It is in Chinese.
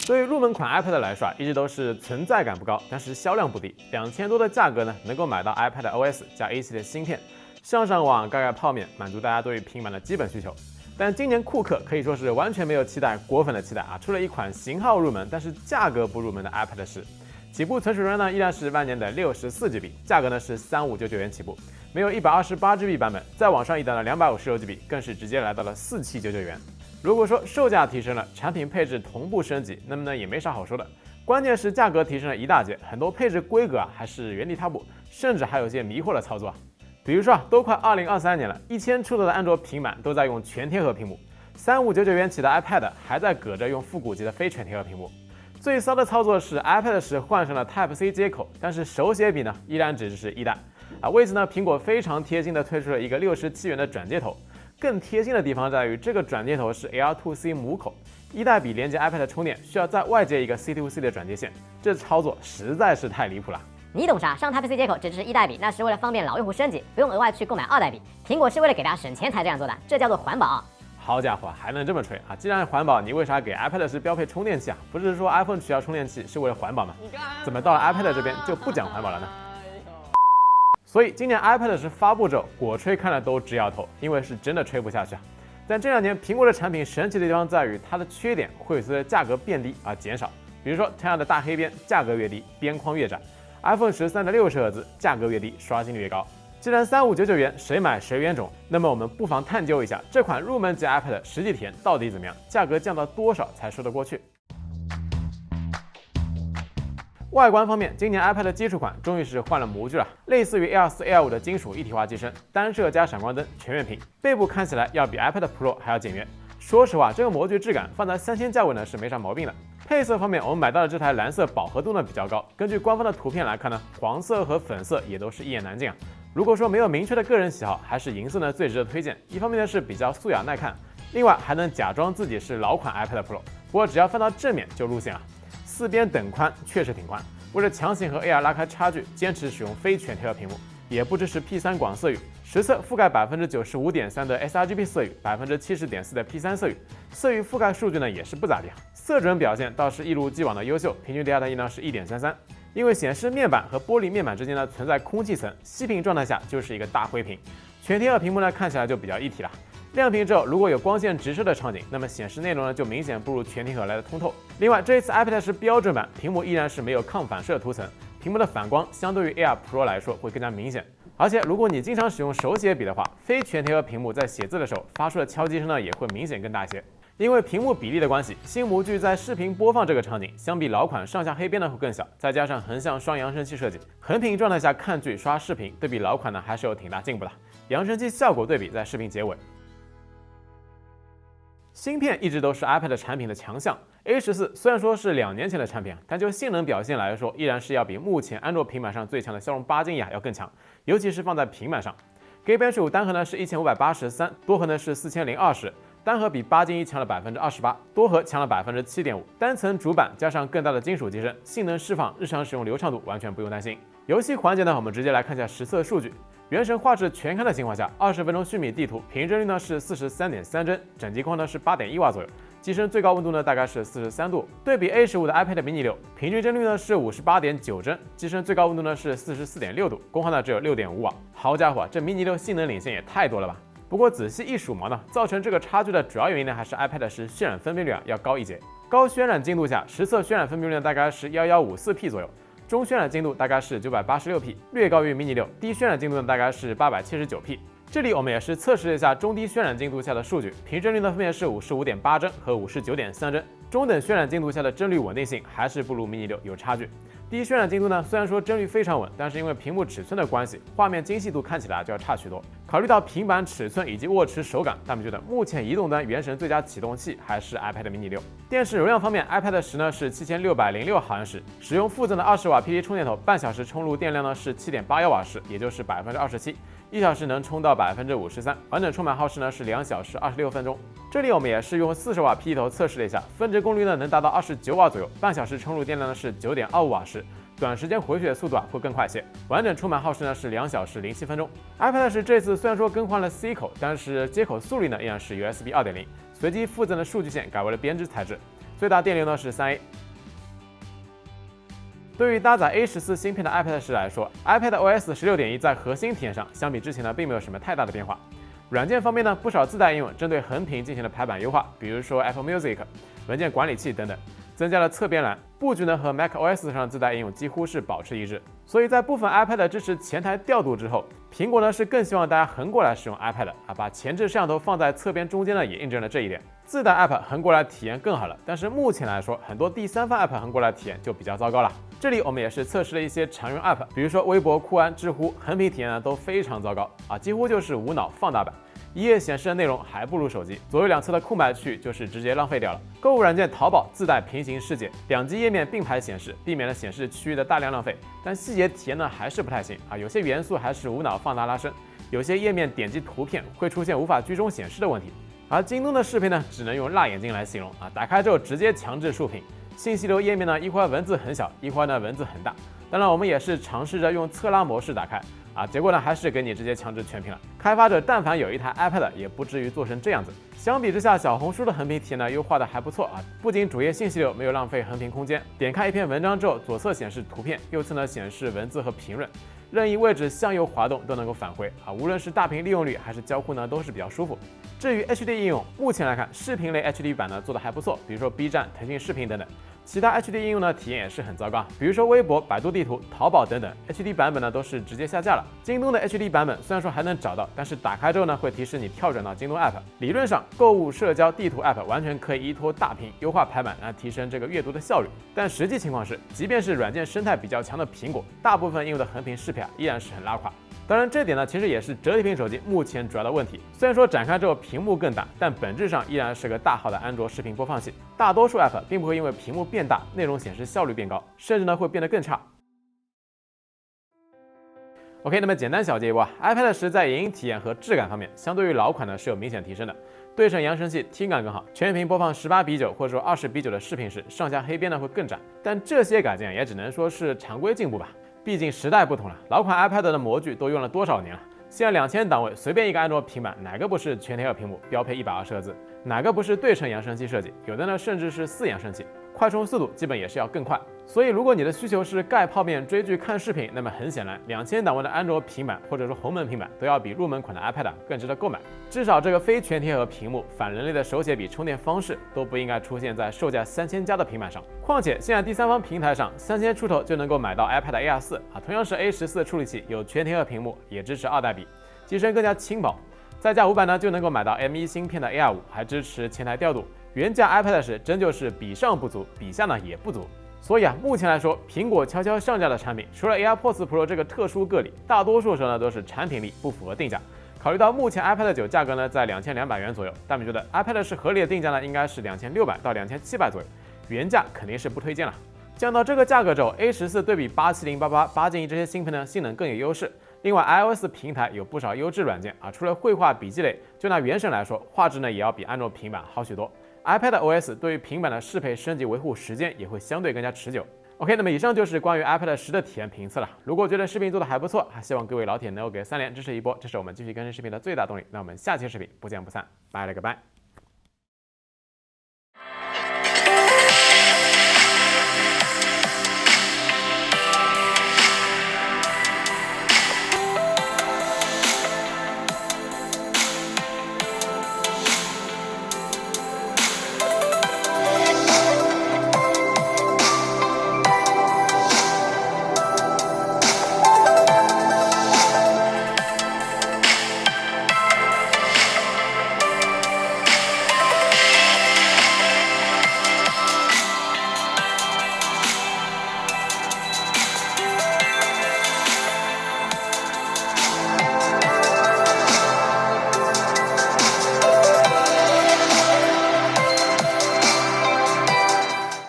对于入门款 iPad 来说一直都是存在感不高，但是销量不低，2000多的价格呢，能够买到 iPad OS 加 A 系列芯片，上上网盖盖泡面，满足大家对于平板的基本需求。但今年库克可以说是完全没有期待果粉的期待出了一款型号入门，但是价格不入门的 iPad 10。起步存储容量呢依然是万年的64GB， 价格呢是3599元起步，没有 128GB 版本，再往上一档的 256GB 更是直接来到了4799元。如果说售价提升了，产品配置同步升级，那么呢也没啥好说的。关键是价格提升了一大截，很多配置规格还是原地踏步，甚至还有些迷惑的操作。比如说都快2023年了，1000出头的安卓平板都在用全贴合屏幕，3599元起的 iPad 还在搁着用复古级的非全贴合屏幕。最骚的操作是 iPad 10换上了 Type-C 接口，但是手写笔呢依然只是一代。为此呢，苹果非常贴心的推出了一个67元的转接头。更贴心的地方在于，这个转接头是 L2C 母口，一代笔连接 iPad 充电需要再外接一个 C2C 的转接线，这操作实在是太离谱了。你懂啥？上 Type-C 接口只支持一代笔，那是为了方便老用户升级，不用额外去购买二代笔。苹果是为了给大家省钱才这样做的，这叫做环保。好家伙，还能这么吹既然环保，你为啥给 iPad 10标配充电器不是说 iPhone 取消充电器是为了环保吗？怎么到了 iPad 这边就不讲环保了呢？所以今年 iPad 10发布之后，果吹看了都直摇头，因为是真的吹不下去但这2年苹果的产品神奇的地方在于，它的缺点会随着价格变低而减少。比如说同样的大黑边，价格越低，边框越窄。iPhone 13的60赫兹，价格越低，刷新率越高。既然3599元谁买谁冤种，那么我们不妨探究一下这款入门级 iPad 的实际体验到底怎么样，价格降到多少才说得过去。外观方面，今年 iPad 的基础款终于是换了模具了，类似于 Air 4、Air 5的金属一体化机身，单摄加闪光灯，全面屏，背部看起来要比 iPad Pro 还要简约。说实话，这个模具质感放在3000价位呢是没啥毛病的。配色方面，我们买到的这台蓝色饱和度呢比较高，根据官方的图片来看呢，黄色和粉色也都是一言难尽如果说没有明确的个人喜好，还是银色呢最值得推荐。一方面呢是比较素雅耐看，另外还能假装自己是老款 iPad Pro。不过只要翻到正面就露馅了，4边等宽确实挺宽。为了强行和 AR 拉开差距，坚持使用非全贴合屏幕，也不支持 P3 广色域，实测覆盖 95.3% 的 sRGB 色域， 70.4% 的 P3 色域，色域覆盖数据呢也是不咋地色准表现倒是一如既往的优秀，平均 Delta E 呢是 1.33。因为显示面板和玻璃面板之间呢存在空气层，熄屏状态下就是一个大灰屏。全贴合屏幕呢看起来就比较一体了。亮屏之后，如果有光线直射的场景，那么显示内容呢就明显不如全贴合来的通透。另外，这一次 iPad 10标准版屏幕依然是没有抗反射涂层，屏幕的反光相对于 Air Pro 来说会更加明显。而且，如果你经常使用手写笔的话，非全贴合屏幕在写字的时候发出的敲击声呢也会明显更大一些。因为屏幕比例的关系，新模具在视频播放这个场景，相比老款上下黑边呢会更小，再加上横向双扬声器设计，横屏状态下看剧刷视频，对比老款呢还是有挺大进步的。扬声器效果对比在视频结尾。芯片一直都是 iPad 产品的强项 ，A14 虽然说是2年前的产品，但就性能表现来说，依然是要比目前安卓平板上最强的骁龙8晶要更强，尤其是放在平板上。Geekbench 5单核呢是1583，多核呢是4020。单核比8晶1强了 28%， 多核强了 7.5%。单层主板加上更大的金属机身，性能释放、日常使用流畅度完全不用担心。游戏环节呢，我们直接来看一下实测数据。原神画质全开的情况下，20分钟虚拟地图平帧率呢是43.3帧，整机框呢是8.1瓦左右，机身最高温度呢大概是43度。对比 A15 的 iPad mini 6，平均帧率呢是58.9帧，机身最高温度呢是44.6度，功耗呢只有6.5瓦。好家伙，这 mini 6性能领先也太多了吧！不过仔细一数毛呢，造成这个差距的主要原因呢，还是 iPad 10渲染分辨率要高一截。高渲染精度下，实测渲染分辨率呢大概是1154P 左右，中渲染精度大概是986P， 略高于 mini 6。低渲染精度呢大概是879P。这里我们也是测试了一下中低渲染精度下的数据，平帧率呢分别是55.8帧和59.3帧，中等渲染精度下的帧率稳定性还是不如 mini 6有差距。低渲染精度呢，虽然说帧率非常稳，但是因为屏幕尺寸的关系，画面精细度看起来就要差许多。考虑到平板尺寸以及握持手感，他们觉得目前移动端原神最佳启动器还是 iPad mini 6。电池容量方面 ，iPad 10呢是7606毫安时，使用附赠的20瓦 PD 充电头，半小时充入电量呢是7.8瓦时，也就是27%。1小时能充到53%，完整充满耗时呢是2小时26分钟。这里我们也是用40瓦 PD 头测试了一下，峰值功率呢能达到29瓦左右，半小时充入电量呢是9.25瓦时，短时间回血速度会更快些。完整充满耗时呢是2小时07分钟。iPad 10这次虽然说更换了 C 口，但是接口速率呢依然是 USB 2.0，随机附赠的数据线改为了编织材质。最大电流呢是3A。对于搭载 A14 芯片的 iPad 10来说 ，iPadOS 16.1在核心体验上相比之前呢，并没有什么太大的变化。软件方面呢，不少自带应用针对横屏进行了排版优化，比如说 Apple Music、文件管理器等等，增加了侧边栏，布局呢和 macOS 上自带应用几乎是保持一致。所以在部分 iPad 支持前台调度之后，苹果呢是更希望大家横过来使用 iPad 把前置摄像头放在侧边中间呢，也印证了这一点。自带 App 横过来体验更好了，但是目前来说，很多第三方 App 横过来体验就比较糟糕了。这里我们也是测试了一些常用 App， 比如说微博、酷安、知乎，横屏体验呢都非常糟糕几乎就是无脑放大版。一页显示的内容还不如手机，左右两侧的空白区域就是直接浪费掉了。购物软件淘宝自带平行世界，两级页面并排显示，避免了显示区域的大量浪费。但细节体验呢还是不太行有些元素还是无脑放大拉伸，有些页面点击图片会出现无法居中显示的问题。而京东的视频呢，只能用辣眼睛来形容打开之后直接强制竖屏。信息流页面呢，一会儿文字很小，一会儿呢文字很大。当然，我们也是尝试着用侧拉模式打开结果呢还是给你直接强制全屏了。开发者但凡有一台 iPad， 也不至于做成这样子。相比之下，小红书的横屏体验呢优化的还不错不仅主页信息流没有浪费横屏空间，点开一篇文章之后，左侧显示图片，右侧呢显示文字和评论。任意位置向右滑动都能够返回无论是大屏利用率还是交互呢，都是比较舒服。至于 HD 应用，目前来看，视频类 HD 版呢做的还不错，比如说 B 站、腾讯视频等等。其他 HD 应用呢体验也是很糟糕，比如说微博、百度地图、淘宝等等 ，HD 版本呢都是直接下架了。京东的 HD 版本虽然说还能找到，但是打开之后呢会提示你跳转到京东 App。理论上，购物、社交、地图 App 完全可以依托大屏优化排版来提升这个阅读的效率。但实际情况是，即便是软件生态比较强的苹果，大部分应用的横屏视频依然是很拉垮。当然，这点呢其实也是折叠屏手机目前主要的问题。虽然说展开之后屏幕更大，但本质上依然是个大号的安卓视频播放器。大多数 App 并不会因为屏幕变大，内容显示效率变高，甚至呢会变得更差。OK， 那么简单小结一波，iPad 10在影音体验和质感方面，相对于老款呢是有明显提升的。对称扬声器听感更好，全屏播放18:9或者说20:9的视频时，上下黑边呢会更窄。但这些改进也只能说是常规进步吧。毕竟时代不同了，老款 iPad 的模具都用了多少年了？现在2000档位，随便一个安卓平板，哪个不是全贴合屏幕，标配120赫兹？哪个不是对称扬声器设计？有的呢甚至是4扬声器，快充速度基本也是要更快。所以如果你的需求是盖泡面、追剧、看视频，那么很显然，2000档位的安卓平板或者说鸿蒙平板都要比入门款的 iPad 更值得购买。至少这个非全贴合屏幕、反人类的手写笔充电方式都不应该出现在售价3000加的平板上。况且现在第三方平台上3000出头就能够买到 iPad Air 4同样是 A14 处理器，有全贴合屏幕，也支持2代笔，机身更加轻薄。再加500呢，就能够买到 M1 芯片的 Air 5，还支持前台调度。原价 iPad 10真就是比上不足，比下呢也不足。所以目前来说，苹果悄悄上架的产品，除了 AirPods Pro 这个特殊个例，大多数时候呢都是产品力不符合定价。考虑到目前 iPad 9价格呢在2200元左右，大米觉得 iPad 10合理的定价呢应该是2600到2700左右，原价肯定是不推荐了。降到这个价格之后 ，A14 对比870、88、891这些芯片呢性能更有优势。另外 iOS 平台有不少优质软件除了绘画、笔记类，就拿原神来说，画质呢也要比安卓平板好许多。iPadOS 对于平板的适配、升级、维护时间也会相对更加持久。OK， 那么以上就是关于 iPad 10的体验评测了。如果觉得视频做的还不错，还希望各位老铁能够给3连支持一波，这是我们继续更新视频的最大动力。那我们下期视频不见不散，拜了个拜。